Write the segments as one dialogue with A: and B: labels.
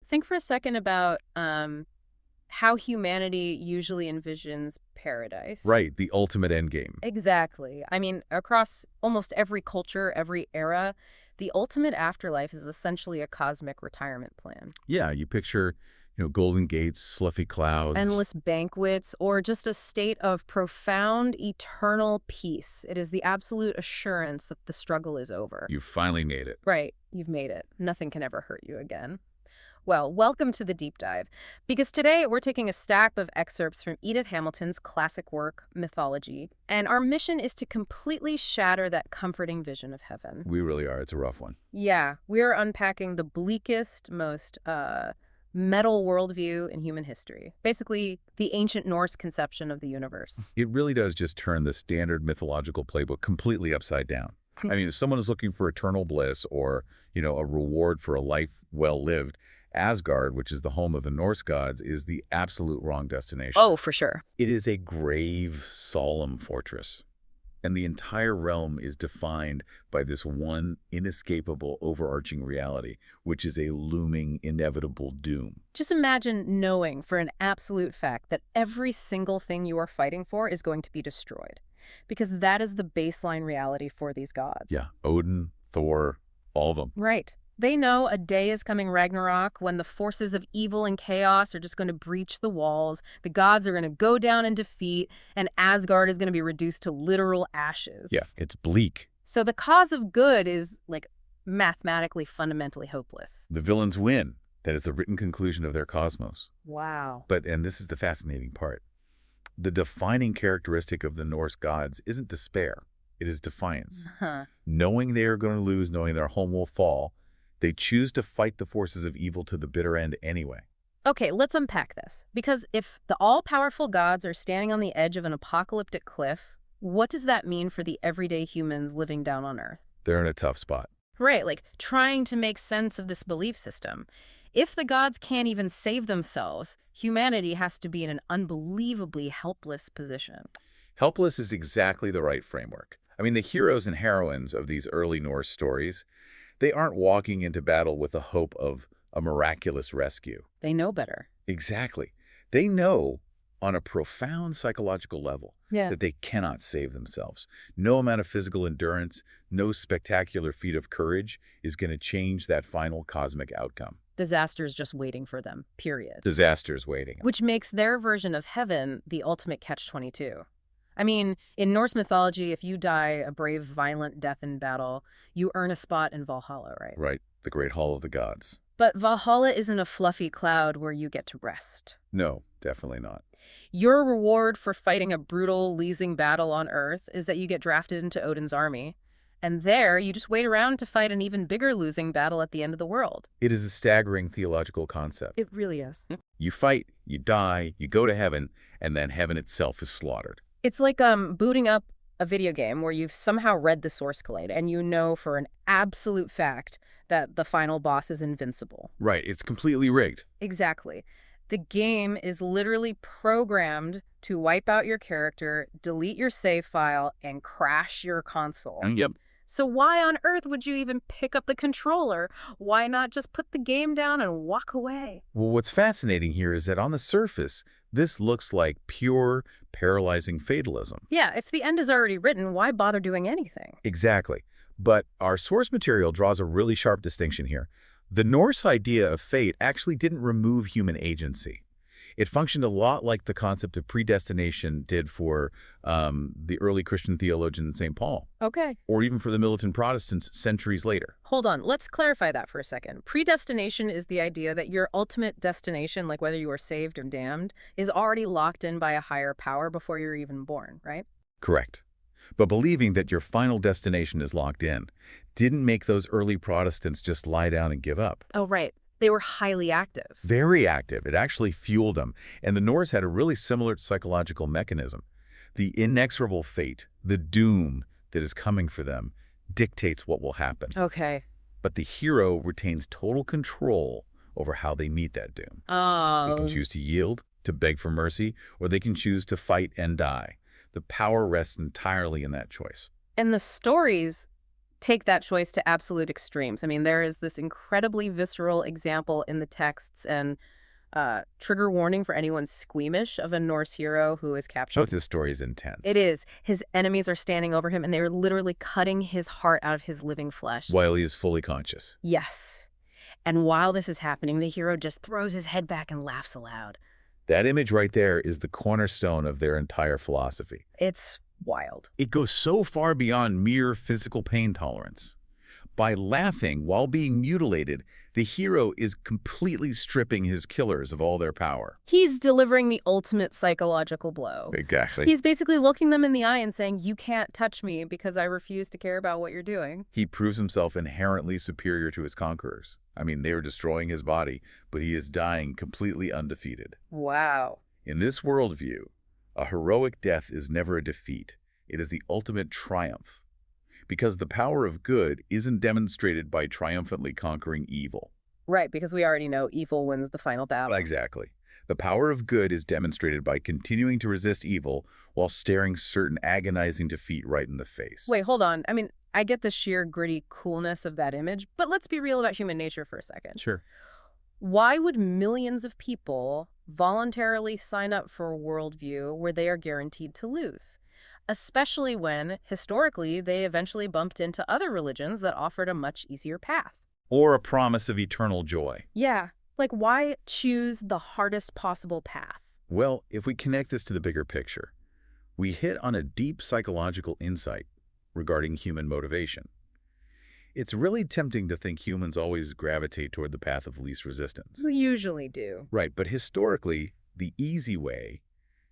A: think for a second about how humanity usually envisions paradise.
B: Right, the ultimate endgame.
A: Exactly. I mean, across almost every culture, every era, the ultimate afterlife is essentially a cosmic retirement plan.
B: Yeah, you picture, golden gates, fluffy clouds.
A: Endless banquets, or just a state of profound, eternal peace. It is the absolute assurance that the struggle is over.
B: You finally made it.
A: Right, you've made it. Nothing can ever hurt you again. Well, welcome to the deep dive, because today we're taking a stack of excerpts from Edith Hamilton's classic work, Mythology, and our mission is to completely shatter that comforting vision of heaven.
B: We really are. It's a rough one.
A: Yeah, we're unpacking the bleakest, most metal worldview in human history. Basically, the ancient Norse conception of the universe.
B: It really does just turn the standard mythological playbook completely upside down. I mean, if someone is looking for eternal bliss or, a reward for a life well lived, Asgard, which is the home of the Norse gods, is the absolute wrong destination.
A: Oh, for sure.
B: It is a grave, solemn fortress. And the entire realm is defined by this one inescapable overarching reality, which is a looming, inevitable doom.
A: Just imagine knowing for an absolute fact that every single thing you are fighting for is going to be destroyed. Because that is the baseline reality for these gods.
B: Yeah, Odin, Thor, all of them.
A: Right. They know a day is coming, Ragnarok, when the forces of evil and chaos are just going to breach the walls, the gods are going to go down in defeat, and Asgard is going to be reduced to literal ashes.
B: Yeah, it's bleak.
A: So the cause of good is, like, mathematically fundamentally hopeless.
B: The villains win. That is the written conclusion of their cosmos.
A: Wow.
B: And this is the fascinating part, the defining characteristic of the Norse gods isn't despair. It is defiance.
A: Huh.
B: Knowing they are going to lose, knowing their home will fall, they choose to fight the forces of evil to the bitter end anyway.
A: Okay, let's unpack this. Because if the all-powerful gods are standing on the edge of an apocalyptic cliff, what does that mean for the everyday humans living down on Earth?
B: They're in a tough spot.
A: Right, like trying to make sense of this belief system. If the gods can't even save themselves, humanity has to be in an unbelievably helpless position.
B: Helpless is exactly the right framework. I mean, the heroes and heroines of these early Norse stories, they aren't walking into battle with the hope of a miraculous rescue.
A: They know better.
B: Exactly. They know on a profound psychological level
A: Yeah.
B: that they cannot save themselves. No amount of physical endurance, no spectacular feat of courage is going to change that final cosmic outcome.
A: Disaster's just waiting for them, period.
B: Disaster's waiting.
A: Which makes their version of heaven the ultimate catch-22. I mean, in Norse mythology, if you die a brave, violent death in battle, you earn a spot in Valhalla, right?
B: Right, the great hall of the gods.
A: But Valhalla isn't a fluffy cloud where you get to rest.
B: No, definitely not.
A: Your reward for fighting a brutal, losing battle on Earth is that you get drafted into Odin's army. And there, you just wait around to fight an even bigger losing battle at the end of the world.
B: It is a staggering theological concept.
A: It really is.
B: You fight, you die, you go to heaven, and then heaven itself is slaughtered.
A: It's like booting up a video game where you've somehow read the source code and you know for an absolute fact that the final boss is invincible.
B: Right, it's completely rigged.
A: Exactly. The game is literally programmed to wipe out your character, delete your save file, and crash your console.
B: Yep.
A: So why on earth would you even pick up the controller? Why not just put the game down and walk away?
B: Well, what's fascinating here is that on the surface, this looks like pure, paralyzing fatalism.
A: Yeah, if the end is already written, why bother doing anything?
B: Exactly. But our source material draws a really sharp distinction here. The Norse idea of fate actually didn't remove human agency. It functioned a lot like the concept of predestination did for the early Christian theologian St. Paul,
A: Okay.
B: or even for the militant Protestants centuries later.
A: Hold on, let's clarify that for a second. Predestination is the idea that your ultimate destination, like whether you are saved or damned, is already locked in by a higher power before you're even born, right?
B: Correct. But believing that your final destination is locked in didn't make those early Protestants just lie down and give up.
A: Oh, right. They were highly active.
B: Very active. It actually fueled them. And the Norse had a really similar psychological mechanism. The inexorable fate, the doom that is coming for them, dictates what will happen.
A: Okay.
B: But the hero retains total control over how they meet that doom. They
A: Oh.
B: can choose to yield, to beg for mercy, or they can choose to fight and die. The power rests entirely in that choice.
A: And the stories, take that choice to absolute extremes. I mean, there is this incredibly visceral example in the texts and trigger warning for anyone squeamish of a Norse hero who is
B: Oh,
A: captured.
B: this story is
A: It
B: intense.
A: is. His enemies are standing over him, and they are literally cutting his heart out of his living flesh.
B: While he is fully conscious.
A: Yes. And while this is happening, the hero just throws his head back and laughs aloud.
B: That image right there is the cornerstone of their entire philosophy.
A: It's wild.
B: It goes so far beyond mere physical pain tolerance. By laughing while being mutilated, the hero is completely stripping his killers of all their power.
A: He's delivering the ultimate psychological blow.
B: Exactly.
A: He's basically looking them in the eye and saying, you can't touch me because I refuse to care about what you're doing.
B: He proves himself inherently superior to his conquerors. I mean, they are destroying his body, but he is dying completely undefeated.
A: Wow.
B: In this worldview, a heroic death is never a defeat. It is the ultimate triumph. Because the power of good isn't demonstrated by triumphantly conquering evil.
A: Right, because we already know evil wins the final battle.
B: Exactly. The power of good is demonstrated by continuing to resist evil while staring certain agonizing defeat right in the face.
A: Wait, hold on. I mean, I get the sheer gritty coolness of that image, but let's be real about human nature for a second.
B: Sure.
A: Why would millions of people voluntarily sign up for a worldview where they are guaranteed to lose? Especially when, historically, they eventually bumped into other religions that offered a much easier path.
B: Or a promise of eternal joy.
A: Yeah, like why choose the hardest possible path?
B: Well, if we connect this to the bigger picture, we hit on a deep psychological insight regarding human motivation. It's really tempting to think humans always gravitate toward the path of least resistance.
A: We usually do.
B: Right, but historically, the easy way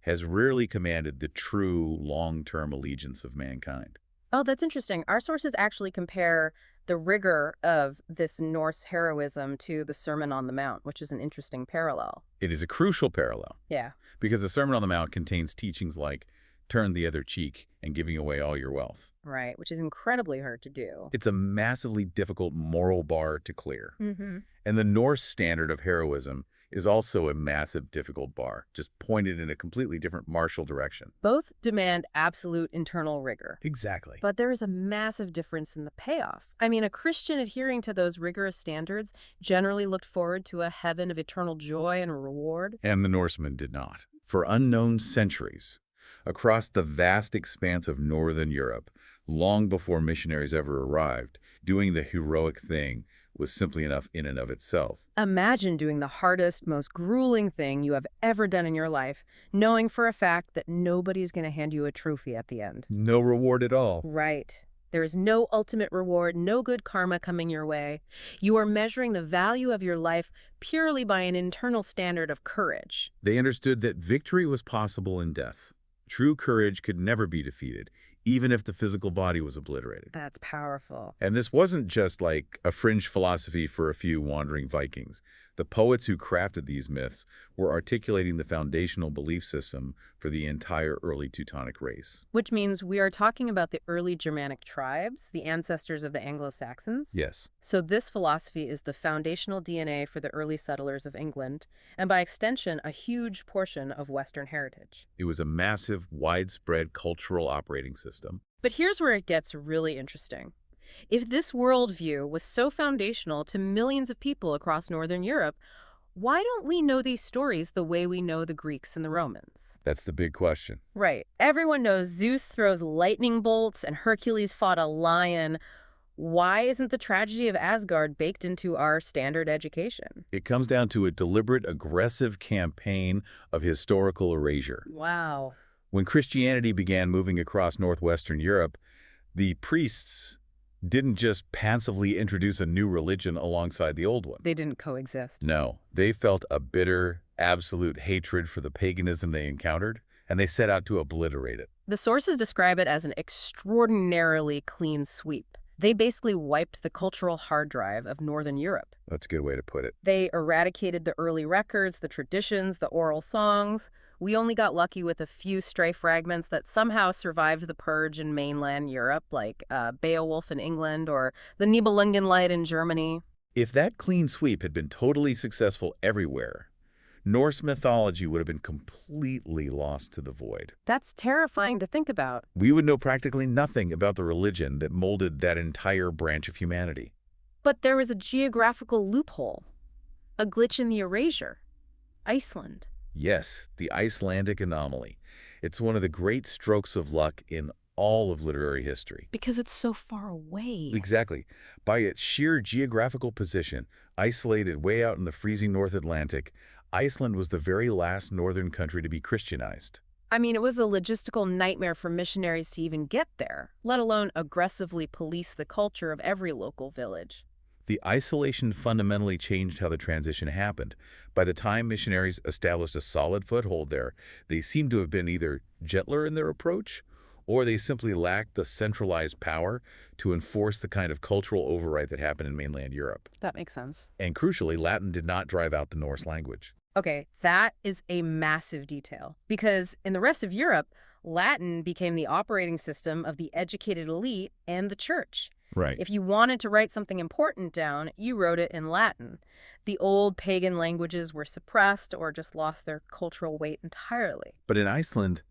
B: has rarely commanded the true long-term allegiance of mankind.
A: Oh, that's interesting. Our sources actually compare the rigor of this Norse heroism to the Sermon on the Mount, which is an interesting parallel.
B: It is a crucial parallel,
A: Yeah.
B: because the Sermon on the Mount contains teachings like turn the other cheek and giving away all your wealth.
A: Right, which is incredibly hard to do.
B: It's a massively difficult moral bar to clear.
A: Mm-hmm.
B: And the Norse standard of heroism is also a massive, difficult bar, just pointed in a completely different martial direction.
A: Both demand absolute internal rigor.
B: Exactly.
A: But there is a massive difference in the payoff. I mean, a Christian adhering to those rigorous standards generally looked forward to a heaven of eternal joy and reward.
B: And the Norsemen did not. For unknown centuries, across the vast expanse of northern Europe, long before missionaries ever arrived, doing the heroic thing was simply enough in and of itself.
A: Imagine doing the hardest, most grueling thing you have ever done in your life, knowing for a fact that nobody's going to hand you a trophy at the end.
B: No reward at all.
A: Right. There is no ultimate reward, no good karma coming your way. You are measuring the value of your life purely by an internal standard of courage.
B: They understood that victory was possible in death. True courage could never be defeated, even if the physical body was obliterated.
A: That's powerful.
B: And this wasn't just like a fringe philosophy for a few wandering Vikings. The poets who crafted these myths were articulating the foundational belief system for the entire early Teutonic race.
A: Which means we are talking about the early Germanic tribes, the ancestors of the Anglo-Saxons.
B: Yes.
A: So this philosophy is the foundational DNA for the early settlers of England, and by extension, a huge portion of Western heritage.
B: It was a massive, widespread cultural operating system.
A: But here's where it gets really interesting. If this worldview was so foundational to millions of people across Northern Europe, why don't we know these stories the way we know the Greeks and the Romans?
B: That's the big question.
A: Right. Everyone knows Zeus throws lightning bolts and Hercules fought a lion. Why isn't the tragedy of Asgard baked into our standard education?
B: It comes down to a deliberate, aggressive campaign of historical erasure.
A: Wow.
B: When Christianity began moving across northwestern Europe, the priests didn't just passively introduce a new religion alongside the old one.
A: They didn't coexist.
B: No, they felt a bitter, absolute hatred for the paganism they encountered, and they set out to obliterate it.
A: The sources describe it as an extraordinarily clean sweep. They basically wiped the cultural hard drive of Northern Europe.
B: That's a good way to put it.
A: They eradicated the early records, the traditions, the oral songs. We only got lucky with a few stray fragments that somehow survived the purge in mainland Europe, like Beowulf in England or the Nibelungen Lied in Germany.
B: If that clean sweep had been totally successful everywhere, Norse mythology would have been completely lost to the void.
A: That's terrifying to think about.
B: We would know practically nothing about the religion that molded that entire branch of humanity.
A: But there was a geographical loophole, a glitch in the erasure. Iceland.
B: Yes, the Icelandic anomaly. It's one of the great strokes of luck in all of literary history.
A: Because it's so far away.
B: Exactly. By its sheer geographical position, isolated way out in the freezing North Atlantic, Iceland was the very last northern country to be Christianized.
A: I mean, it was a logistical nightmare for missionaries to even get there, let alone aggressively police the culture of every local village.
B: The isolation fundamentally changed how the transition happened. By the time missionaries established a solid foothold there, they seemed to have been either gentler in their approach, or they simply lacked the centralized power to enforce the kind of cultural override that happened in mainland Europe.
A: That makes sense.
B: And crucially, Latin did not drive out the Norse language.
A: Okay, that is a massive detail. Because in the rest of Europe, Latin became the operating system of the educated elite and the church.
B: Right.
A: If you wanted to write something important down, you wrote it in Latin. The old pagan languages were suppressed or just lost their cultural weight entirely.
B: But in Iceland,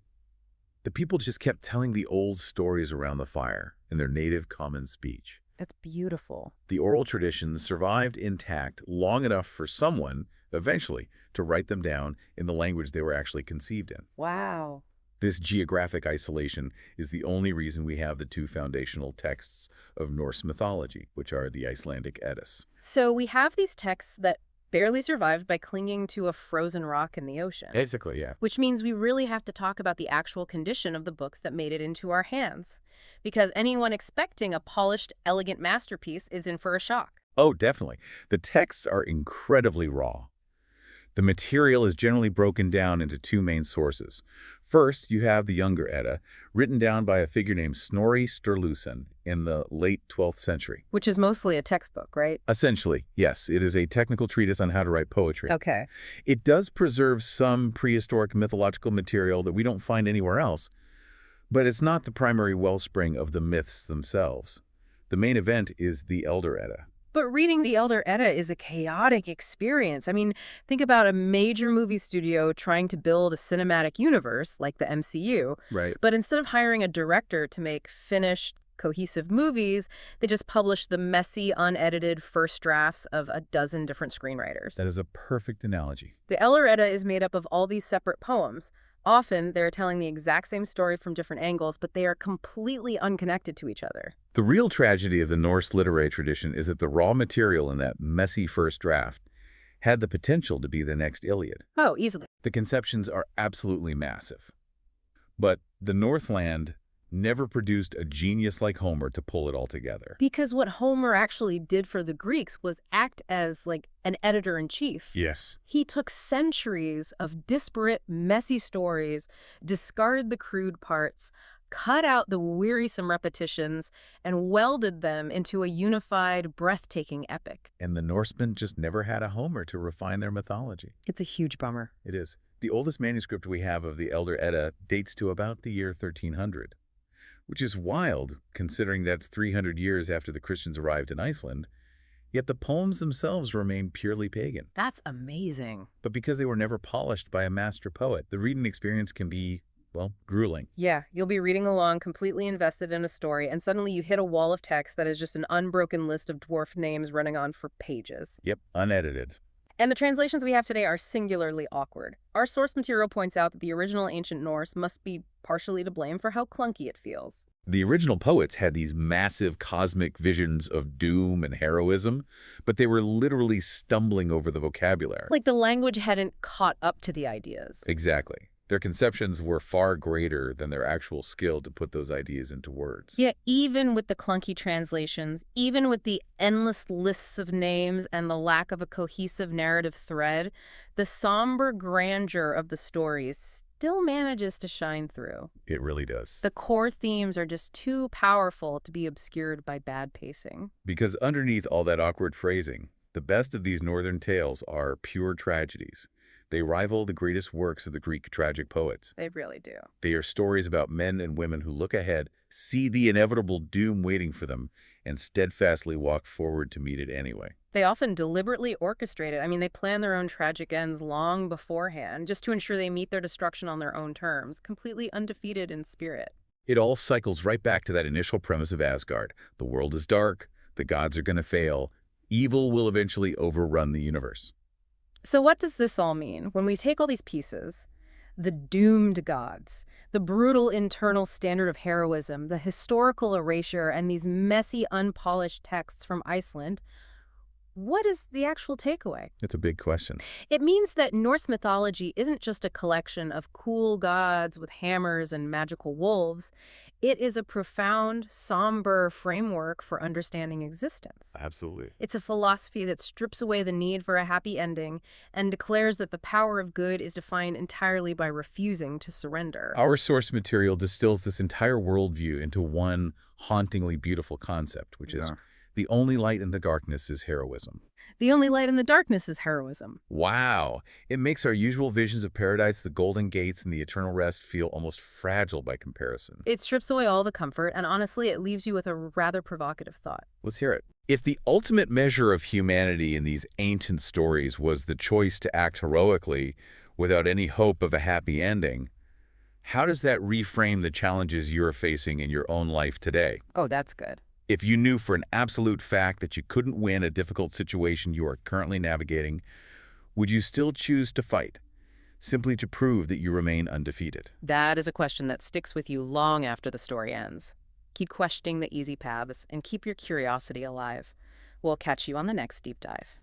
B: the people just kept telling the old stories around the fire in their native common speech.
A: That's beautiful.
B: The oral traditions survived intact long enough for someone, eventually, to write them down in the language they were actually conceived in.
A: Wow.
B: This geographic isolation is the only reason we have the two foundational texts of Norse mythology, which are the Icelandic Eddas.
A: So we have these texts that barely survived by clinging to a frozen rock in the ocean.
B: Basically, yeah.
A: Which means we really have to talk about the actual condition of the books that made it into our hands. Because anyone expecting a polished, elegant masterpiece is in for a shock.
B: Oh, definitely. The texts are incredibly raw. The material is generally broken down into two main sources. First, you have the Younger Edda, written down by a figure named Snorri Sturluson in the late 12th century.
A: Which is mostly a textbook, right?
B: Essentially, yes, it is a technical treatise on how to write poetry.
A: Okay.
B: It does preserve some prehistoric mythological material that we don't find anywhere else, but it's not the primary wellspring of the myths themselves. The main event is the Elder Edda.
A: But reading the Elder Edda is a chaotic experience. I mean, think about a major movie studio trying to build a cinematic universe like the MCU.
B: Right.
A: But instead of hiring a director to make finished, cohesive movies, they just publish the messy, unedited first drafts of a dozen different screenwriters.
B: That is a perfect analogy.
A: The Elder Edda is made up of all these separate poems. Often, they're telling the exact same story from different angles, but they are completely unconnected to each other.
B: The real tragedy of the Norse literary tradition is that the raw material in that messy first draft had the potential to be the next Iliad.
A: Oh, easily.
B: The conceptions are absolutely massive. But the Northland never produced a genius like Homer to pull it all together.
A: Because what Homer actually did for the Greeks was act as, like, an editor-in-chief.
B: Yes.
A: He took centuries of disparate, messy stories, discarded the crude parts, cut out the wearisome repetitions, and welded them into a unified, breathtaking epic.
B: And the Norsemen just never had a Homer to refine their mythology.
A: It's a huge bummer.
B: It is. The oldest manuscript we have of the Elder Edda dates to about the year 1300, which is wild considering that's 300 years after the Christians arrived in Iceland, yet the poems themselves remain purely pagan.
A: That's amazing.
B: But because they were never polished by a master poet, the reading experience can be, well, grueling.
A: Yeah, you'll be reading along, completely invested in a story, and suddenly you hit a wall of text that is just an unbroken list of dwarf names running on for pages.
B: Yep, unedited.
A: And the translations we have today are singularly awkward. Our source material points out that the original ancient Norse must be partially to blame for how clunky it feels.
B: The original poets had these massive cosmic visions of doom and heroism, but they were literally stumbling over the vocabulary.
A: Like the language hadn't caught up to the ideas.
B: Exactly. Their conceptions were far greater than their actual skill to put those ideas into words.
A: Yet even with the clunky translations, even with the endless lists of names and the lack of a cohesive narrative thread, the somber grandeur of the stories still manages to shine through.
B: It really does.
A: The core themes are just too powerful to be obscured by bad pacing.
B: Because underneath all that awkward phrasing, the best of these northern tales are pure tragedies. They rival the greatest works of the Greek tragic poets.
A: They really do.
B: They are stories about men and women who look ahead, see the inevitable doom waiting for them, and steadfastly walked forward to meet it anyway.
A: They often deliberately orchestrate it. I mean, they plan their own tragic ends long beforehand, just to ensure they meet their destruction on their own terms, completely undefeated in spirit.
B: It all cycles right back to that initial premise of Asgard. The world is dark, the gods are going to fail, evil will eventually overrun the universe.
A: So what does this all mean? When we take all these pieces, the doomed gods, the brutal internal standard of heroism, the historical erasure, and these messy, unpolished texts from Iceland, what is the actual takeaway?
B: It's a big question.
A: It means that Norse mythology isn't just a collection of cool gods with hammers and magical wolves. It is a profound, somber framework for understanding existence.
B: Absolutely.
A: It's a philosophy that strips away the need for a happy ending and declares that the power of good is defined entirely by refusing to surrender.
B: Our source material distills this entire worldview into one hauntingly beautiful concept, which is the only light in the darkness is heroism.
A: The only light in the darkness is heroism.
B: Wow. It makes our usual visions of paradise, the golden gates, and the eternal rest feel almost fragile by comparison.
A: It strips away all the comfort, and honestly, it leaves you with a rather provocative thought.
B: Let's hear it. If the ultimate measure of humanity in these ancient stories was the choice to act heroically without any hope of a happy ending, how does that reframe the challenges you're facing in your own life today?
A: Oh, that's good.
B: If you knew for an absolute fact that you couldn't win a difficult situation you are currently navigating, would you still choose to fight, simply to prove that you remain undefeated?
A: That is a question that sticks with you long after the story ends. Keep questioning the easy paths and keep your curiosity alive. We'll catch you on the next deep dive.